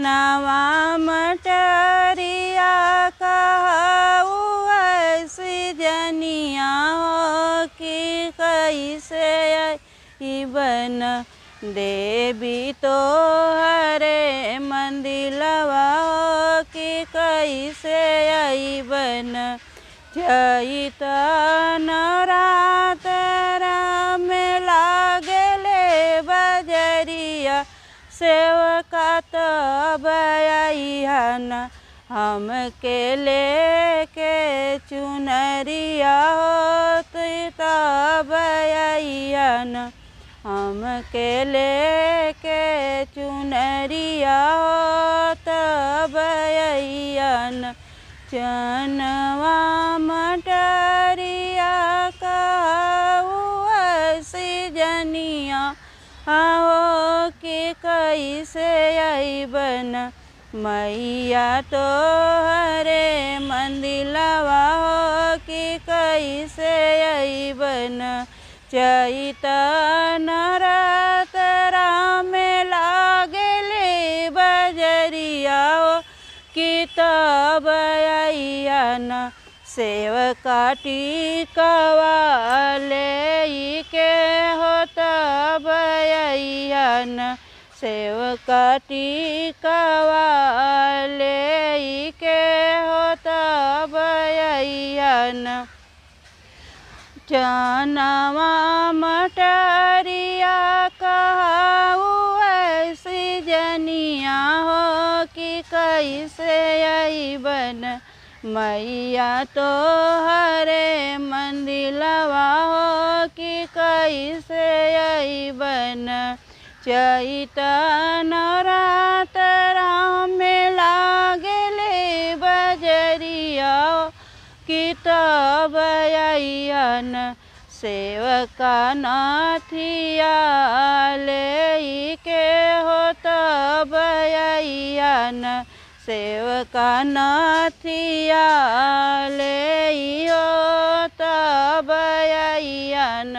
नवा मटरिया कहू ऐसी जनिया हो कि कैसे बन देवी तो हरे मंदिलवा हो कि कैसे बन चैत नवरात्र में लागले बजरिया सेवका तब अइहन हम के लेके चुनरिया हो तब अइहन हम के लेके चुनरिया हो तब अइहन चनवा मटरिया कहू ऐसी जनिया हो कि कैसे अइबन मैया तो हरे मंदिलवा हो कि कैसे अइबन चैत नवरात्र में लागले बजरिया हो कि तब अइहन सेवका टिकवा लेके हो तब अइहन सेवका टिकवा लेके हो तब अइहन चनवा मटरिया कहू ऐसी जनिया हो कि कैसे अइबन मैया तो हरे मंदिलवा हो कि कैसे अइबन चैत नवरात्र में लागले बजरिया कि तब अइहन सेवका नथिया लेके हो तब अइहन सेवका नथिया ले हो तब अइहन।